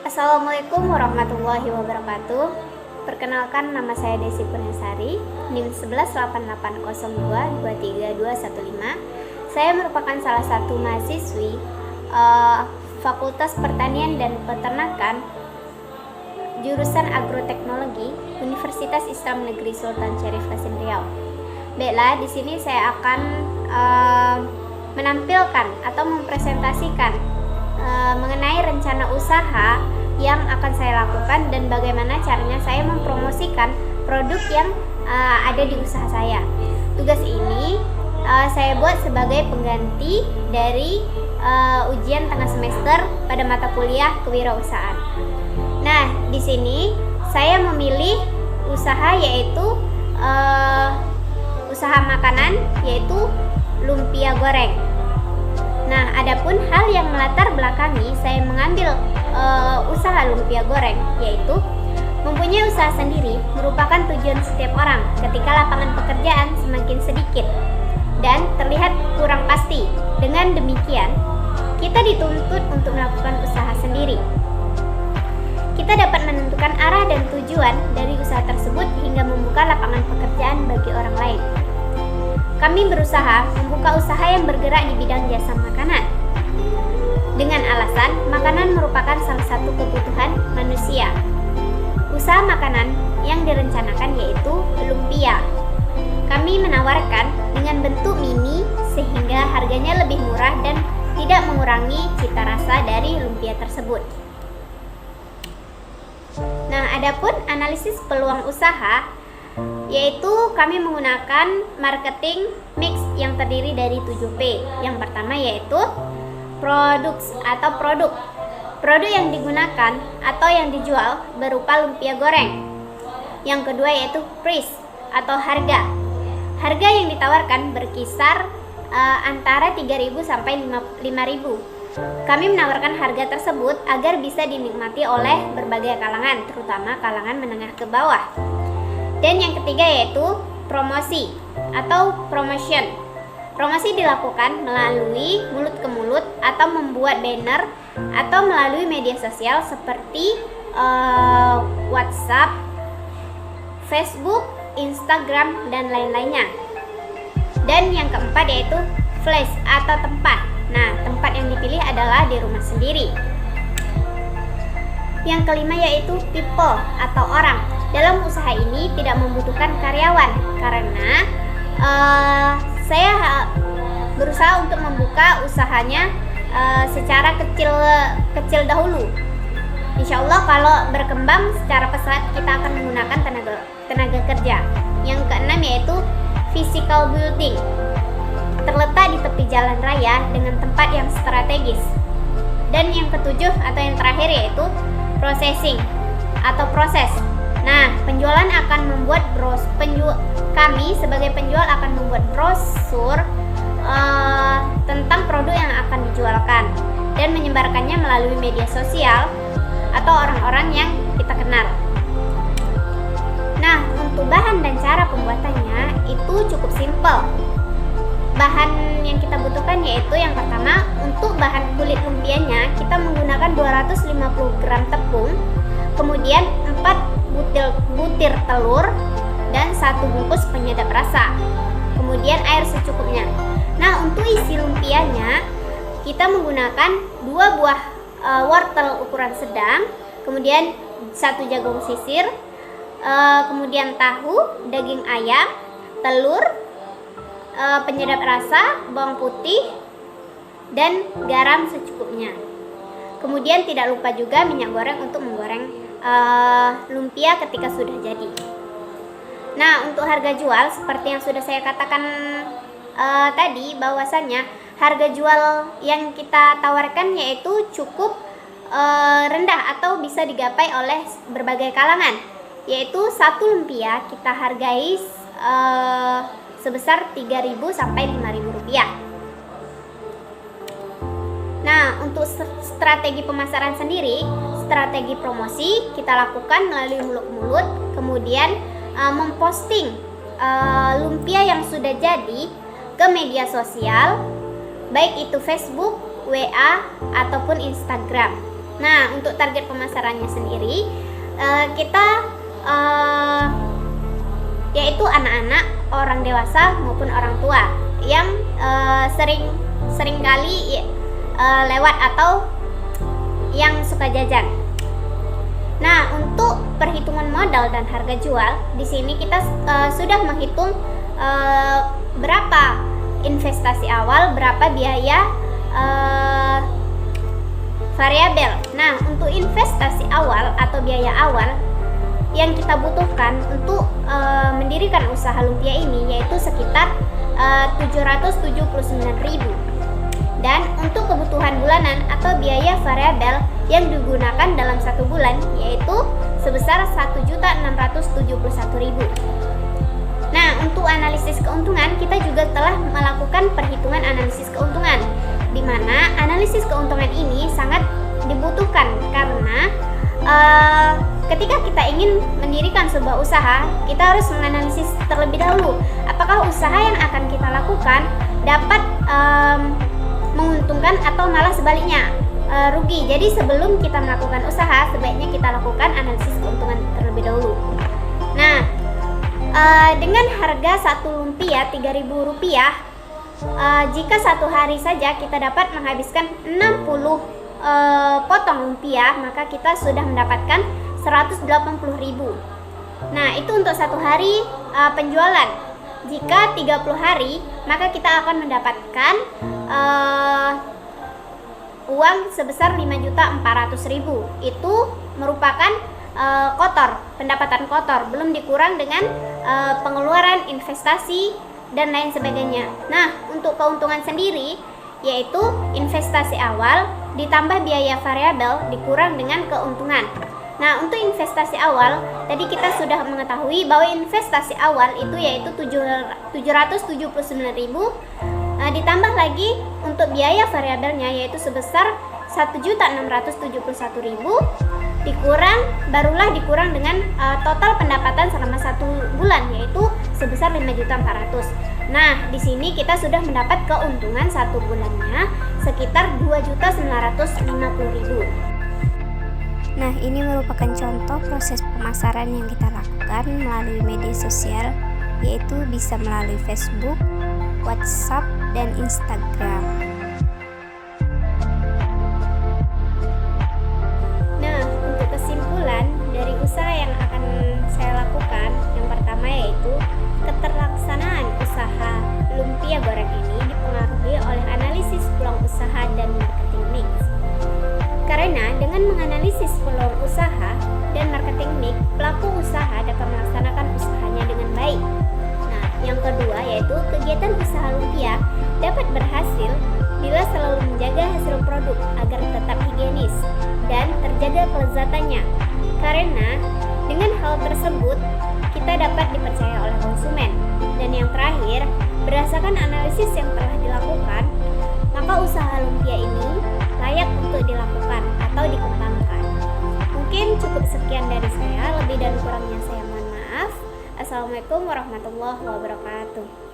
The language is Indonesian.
Assalamualaikum warahmatullahi wabarakatuh. Perkenalkan, nama saya Desi Purniasari, NIM 11880223215. Saya merupakan salah satu mahasiswi Fakultas Pertanian dan Peternakan jurusan Agroteknologi Universitas Islam Negeri Sultan Syarif Qasim Riau. Baiklah, di sini saya akan menampilkan atau mempresentasikan mengenai rencana usaha yang akan saya lakukan dan bagaimana caranya saya mempromosikan produk yang ada di usaha saya. Tugas ini saya buat sebagai pengganti dari ujian tengah semester pada mata kuliah kewirausahaan. Nah, di sini saya memilih usaha yaitu usaha makanan, yaitu lumpia goreng. Nah, adapun hal yang melatar belakangi saya mengambil usaha lumpia goreng, yaitu mempunyai usaha sendiri merupakan tujuan setiap orang ketika lapangan pekerjaan semakin sedikit dan terlihat kurang pasti. Dengan demikian, kita dituntut untuk melakukan usaha sendiri. Kita dapat menentukan arah dan tujuan dari usaha tersebut hingga membuka lapangan pekerjaan bagi orang lain. Kami berusaha membuka usaha yang bergerak di bidang jasa makanan dengan alasan makanan merupakan salah satu kebutuhan manusia. Usaha makanan yang direncanakan yaitu lumpia. Kami menawarkan dengan bentuk mini sehingga harganya lebih murah dan tidak mengurangi cita rasa dari lumpia tersebut. Nah, adapun analisis peluang usaha yaitu kami menggunakan marketing mix yang terdiri dari 7P. Yang pertama yaitu produk. Produk yang digunakan atau yang dijual berupa lumpia goreng. Yang kedua yaitu price atau harga. Harga yang ditawarkan berkisar antara 3.000 sampai 5.000. Kami menawarkan harga tersebut agar bisa dinikmati oleh berbagai kalangan, terutama kalangan menengah ke bawah. Dan yang ketiga yaitu promosi atau promotion. Promosi dilakukan melalui mulut ke mulut atau membuat banner atau melalui media sosial seperti WhatsApp, Facebook, Instagram, dan lain-lainnya. Dan yang keempat yaitu place atau tempat. Nah, tempat yang dipilih adalah di rumah sendiri. Yang kelima yaitu people atau orang. Dalam usaha ini tidak membutuhkan karyawan karena saya berusaha untuk membuka usahanya secara kecil dahulu. Insya Allah kalau berkembang secara pesat kita akan menggunakan tenaga kerja. Yang keenam yaitu physical building. Terletak di tepi jalan raya dengan tempat yang strategis. Dan yang ketujuh atau yang terakhir yaitu processing atau proses. Nah, penjualan akan membuat kami sebagai penjual akan membuat brosur tentang produk yang akan dijualkan dan menyebarkannya melalui media sosial atau orang-orang yang kita kenal. Nah, untuk bahan dan cara pembuatannya itu cukup simpel. Bahan yang kita butuhkan yaitu yang pertama, untuk bahan kulit lumpianya kita menggunakan 250 gram tepung, kemudian 4 butir telur dan 1 bungkus penyedap rasa, kemudian air secukupnya. Nah, untuk isi lumpianya kita menggunakan 2 buah wortel ukuran sedang, kemudian 1 jagung sisir, kemudian tahu, daging ayam, telur, penyedap rasa, bawang putih, dan garam secukupnya. Kemudian tidak lupa juga minyak goreng untuk menggoreng lumpia ketika sudah jadi. Nah, untuk harga jual seperti yang sudah saya katakan tadi, bahwasannya harga jual yang kita tawarkan yaitu cukup rendah atau bisa digapai oleh berbagai kalangan, yaitu satu lumpia kita hargai sebesar 3.000 sampai 5.000 rupiah. Nah, untuk strategi pemasaran sendiri, strategi promosi kita lakukan melalui mulut ke mulut, kemudian memposting lumpia yang sudah jadi ke media sosial, baik itu Facebook, WA, ataupun Instagram. Nah, untuk target pemasarannya sendiri kita yaitu anak-anak, orang dewasa maupun orang tua yang seringkali lewat atau yang suka jajan. Nah, untuk perhitungan modal dan harga jual, di sini kita sudah menghitung berapa investasi awal, berapa biaya variabel. Nah, untuk investasi awal atau biaya awal yang kita butuhkan untuk mendirikan usaha lumpia ini yaitu sekitar 779.000. Dan untuk kebutuhan bulanan atau biaya variabel yang digunakan dalam satu bulan yaitu sebesar 1.671.000. Nah, untuk analisis keuntungan kita juga telah melakukan perhitungan analisis keuntungan, di mana analisis keuntungan ini sangat dibutuhkan karena ketika kita ingin mendirikan sebuah usaha, kita harus menganalisis terlebih dahulu apakah usaha yang akan kita lakukan dapat menguntungkan atau malah sebaliknya rugi. Jadi sebelum kita melakukan usaha, sebaiknya kita lakukan analisis keuntungan terlebih dahulu. Nah, dengan harga satu lumpia Rp3.000, jika satu hari saja kita dapat menghabiskan 60 potong lumpia, maka kita sudah mendapatkan 180.000. Nah, itu untuk satu hari penjualan. Jika 30 hari, maka kita akan mendapatkan uang sebesar 5.400.000. Itu merupakan pendapatan kotor, belum dikurang dengan pengeluaran investasi dan lain sebagainya. Nah, untuk keuntungan sendiri yaitu investasi awal ditambah biaya variabel dikurang dengan keuntungan. Nah, untuk investasi awal tadi kita sudah mengetahui bahwa investasi awal itu yaitu 779.000, ditambah lagi untuk biaya variabelnya yaitu sebesar 1.671.000 dikurang dengan total pendapatan selama satu bulan yaitu sebesar 5.400.000. Nah, di sini kita sudah mendapat keuntungan satu bulannya sekitar 2.950.000. Nah, ini merupakan contoh proses pemasaran yang kita lakukan melalui media sosial, yaitu bisa melalui Facebook, WhatsApp, dan Instagram. Nah, untuk kesimpulan dari usaha yang akan saya lakukan, yang pertama yaitu keterlaksanaan usaha lumpia goreng ini dipengaruhi oleh analisis peluang usaha dan marketing mix. Karena dengan menganalisis peluang usaha dan marketing mix, pelaku usaha dapat melaksanakan usahanya dengan baik. Nah, yang kedua yaitu kegiatan usaha lumpia dapat berhasil bila selalu menjaga hasil produk agar tetap higienis dan terjaga kelezatannya. Karena dengan hal tersebut kita dapat dipercaya oleh konsumen. Dan yang terakhir, berdasarkan analisis yang telah dilakukan, maka usaha lumpia ini layak untuk dilakukan atau dikembangkan. Mungkin cukup sekian dari saya, lebih dan kurangnya saya mohon maaf. Assalamualaikum warahmatullahi wabarakatuh.